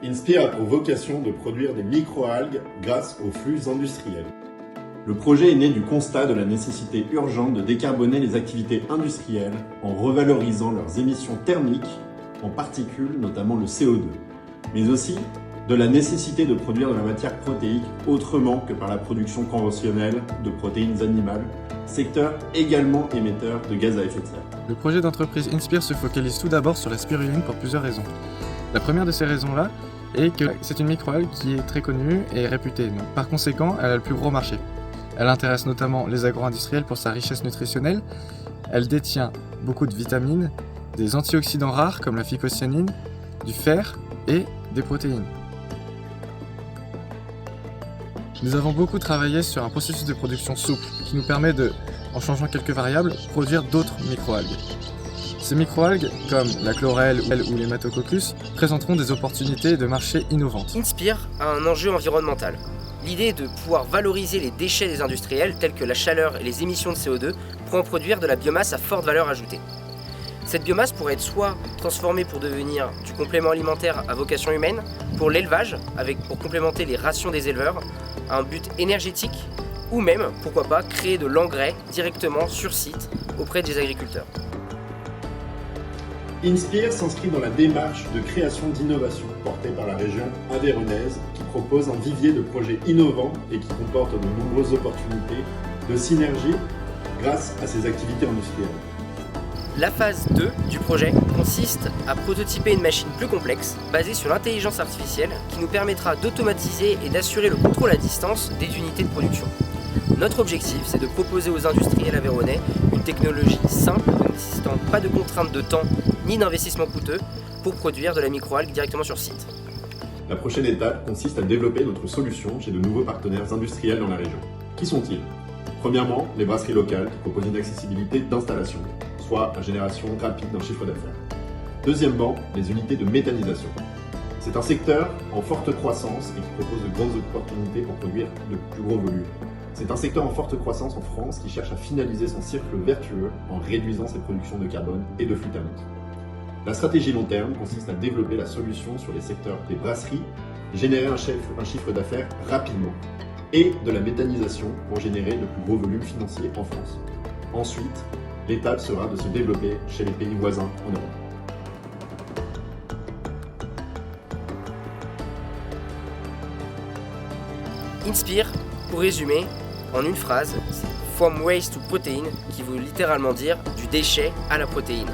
Inspire a pour vocation de produire des microalgues grâce aux flux industriels. Le projet est né du constat de la nécessité urgente de décarboner les activités industrielles en revalorisant leurs émissions thermiques, en particules, notamment le CO2, mais aussi de la nécessité de produire de la matière protéique autrement que par la production conventionnelle de protéines animales, secteur également émetteur de gaz à effet de serre. Le projet d'entreprise Inspire se focalise tout d'abord sur la spiruline pour plusieurs raisons. La première de ces raisons-là est que c'est une microalgue qui est très connue et réputée, donc par conséquent, elle a le plus gros marché. Elle intéresse notamment les agro-industriels pour sa richesse nutritionnelle. Elle détient beaucoup de vitamines, des antioxydants rares comme la phycocyanine, du fer et des protéines. Nous avons beaucoup travaillé sur un processus de production souple qui nous permet de, en changeant quelques variables, produire d'autres microalgues. Ces microalgues, comme la chlorelle ou l'hématococcus, présenteront des opportunités de marché innovantes. Inspire a un enjeu environnemental. L'idée est de pouvoir valoriser les déchets des industriels tels que la chaleur et les émissions de CO2 pour en produire de la biomasse à forte valeur ajoutée. Cette biomasse pourrait être soit transformée pour devenir du complément alimentaire à vocation humaine, pour l'élevage, pour complémenter les rations des éleveurs, à un but énergétique, ou même, pourquoi pas, créer de l'engrais directement sur site auprès des agriculteurs. Inspire s'inscrit dans la démarche de création d'innovation portée par la région aveyronnaise qui propose un vivier de projets innovants et qui comporte de nombreuses opportunités de synergie grâce à ses activités industrielles. La phase 2 du projet consiste à prototyper une machine plus complexe basée sur l'intelligence artificielle qui nous permettra d'automatiser et d'assurer le contrôle à distance des unités de production. Notre objectif, c'est de proposer aux industriels aveyronnais une technologie simple, ne nécessitant pas de contraintes de temps ni d'investissement coûteux pour produire de la microalgue directement sur site. La prochaine étape consiste à développer notre solution chez de nouveaux partenaires industriels dans la région. Qui sont-ils ? Premièrement, les brasseries locales qui proposent une accessibilité d'installation, soit la génération rapide d'un chiffre d'affaires. Deuxièmement, les unités de méthanisation. C'est un secteur en forte croissance et qui propose de grandes opportunités pour produire de plus gros volumes. C'est un secteur en forte croissance en France qui cherche à finaliser son cercle vertueux en réduisant ses productions de carbone et de flux thermiques. La stratégie long terme consiste à développer la solution sur les secteurs des brasseries, générer un chiffre d'affaires rapidement, et de la méthanisation pour générer de plus gros volumes financiers en France. Ensuite, l'étape sera de se développer chez les pays voisins en Europe. Inspire, pour résumer, en une phrase, c'est From Waste to Protein, qui veut littéralement dire du déchet à la protéine.